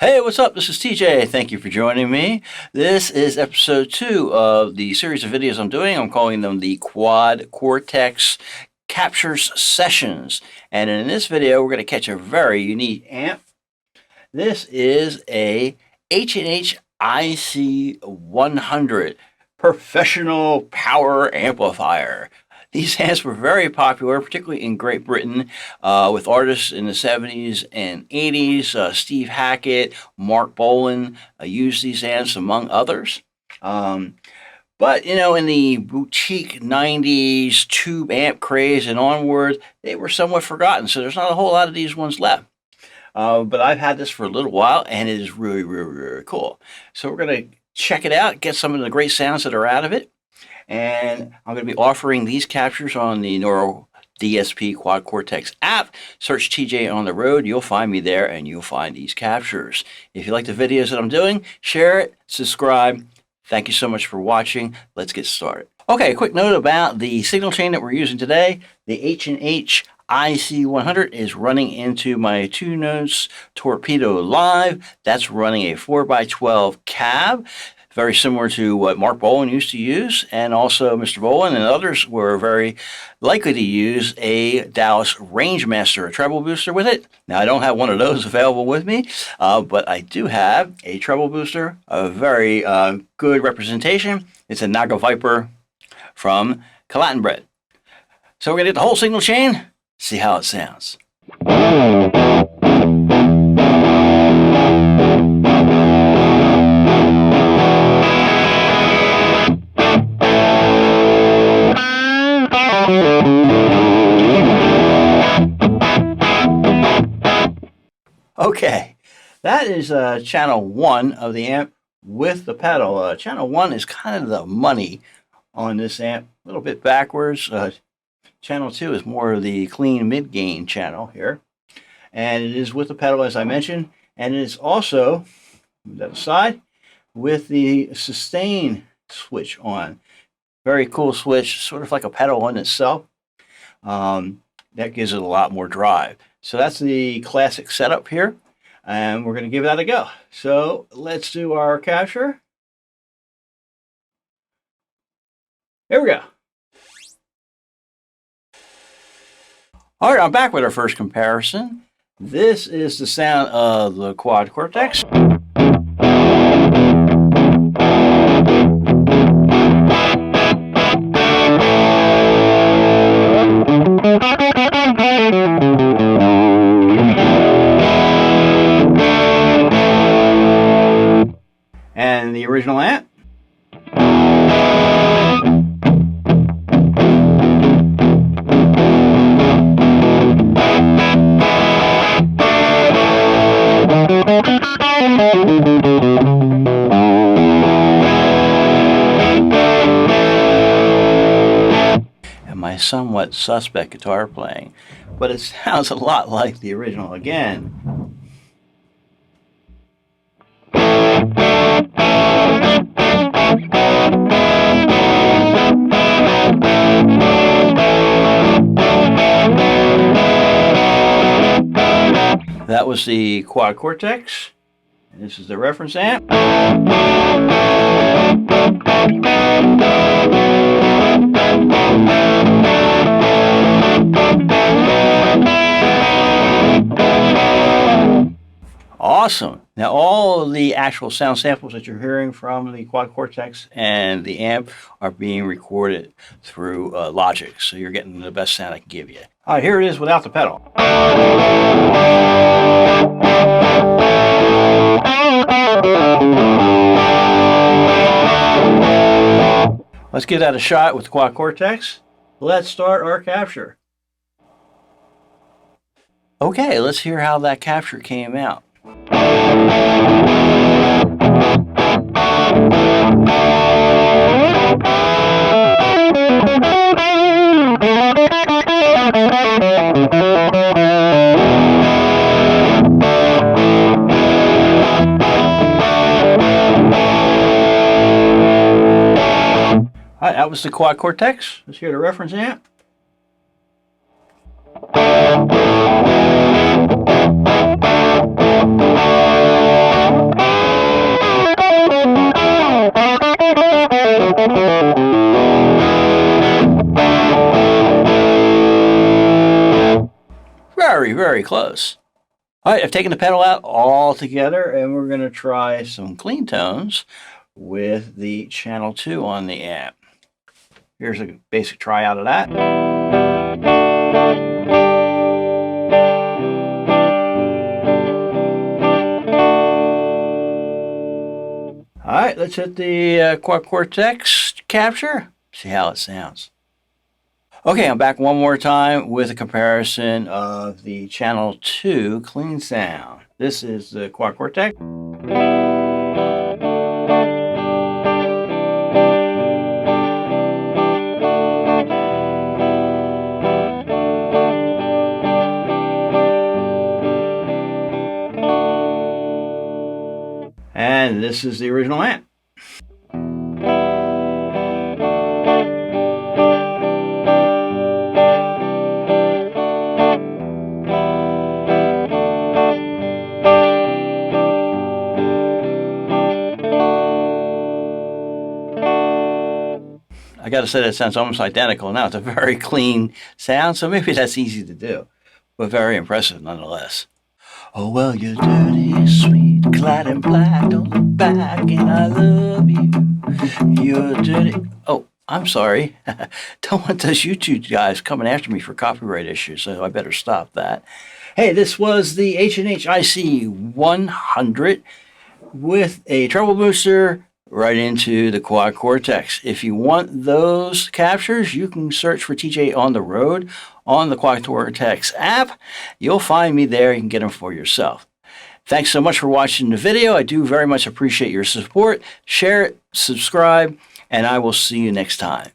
Hey, what's up? This is TJ. Thank you for joining me. This is episode 2 of the series of videos I'm doing. I'm calling them the Quad Cortex Captures Sessions. And in this video, we're going to catch a very unique amp. This is a H&H IC100 Professional Power Amplifier. These amps were very popular, particularly in Great Britain, with artists in the 70s and 80s. Steve Hackett, Mark Bolan used these amps, among others. But, you know, in the boutique 90s tube amp craze and onward, they were somewhat forgotten, so there's not a whole lot of these ones left. But I've had this for a little while, and it is really, really, really cool. So we're going to check it out, get some of the great sounds that are out of it. And I'm going to be offering these captures on the NDSP Quad Cortex app. Search TJ on the Road. You'll find me there, and you'll find these captures. If you like the videos that I'm doing, share it, subscribe. Thank you so much for watching. Let's get started. Okay, a quick note about the signal chain that we're using today. The H&H IC100 is running into my 2 notes Torpedo Live. That's running a 4x12 cab. Very similar to what Mark Bolan used to use, and also Mr. Bolan and others were very likely to use a Dallas Rangemaster, a treble booster with it. Now, I don't have one of those available with me, but I do have a treble booster, a very good representation. It's a Naga Viper from Calatinbred. So we're going to get the whole signal chain, see how it sounds. Okay, that is channel 1 of the amp with the pedal. Channel 1 is kind of the money on this amp, a little bit backwards. Channel 2 is more of the clean mid-gain channel here. And it is with the pedal, as I mentioned, and it is also, move that aside, with the sustain switch on. Very cool switch, sort of like a pedal in itself. That gives it a lot more drive. So that's the classic setup here, and we're going to give that a go. So let's do our capture. Here we go. All right, I'm back with our first comparison. This is the sound of the Quad Cortex. And the original amp. And my somewhat suspect guitar playing, but it sounds a lot like the original again. That was the Quad Cortex, and this is the reference amp. Awesome. Now all of the actual sound samples that you're hearing from the Quad Cortex and the amp are being recorded through Logic, so you're getting the best sound I can give you. All right, here it is without the pedal. Let's give that a shot with the Quad Cortex. Let's start our capture. Okay, let's hear how that capture came out. All right, that was the Quad Cortex. Let's hear the reference amp. close. All right, I've taken the pedal out all together, and we're going to try some clean tones with the channel 2 on the amp. Here's a basic try out of that. All right, let's hit the Quad Cortex capture, see how it sounds. Okay, I'm back one more time with a comparison of the channel 2 clean sound. This is the Quad Cortex. And this is the original amp. I got to say that sounds almost identical now. It's a very clean sound, so maybe that's easy to do, but very impressive nonetheless. Oh, well, you're dirty, sweet, clad in black, don't look back, and I love you. You're dirty. Oh, I'm sorry. Don't want those YouTube guys coming after me for copyright issues, so I better stop that. Hey, this was the H&H IC 100 with a treble booster right into the Quad Cortex. If you want those captures, you can search for TJ on the Road on the Quad Cortex app. You'll find me there. You can get them for yourself. Thanks so much for watching the video. I do very much appreciate your support. Share it, subscribe, and I will see you next time.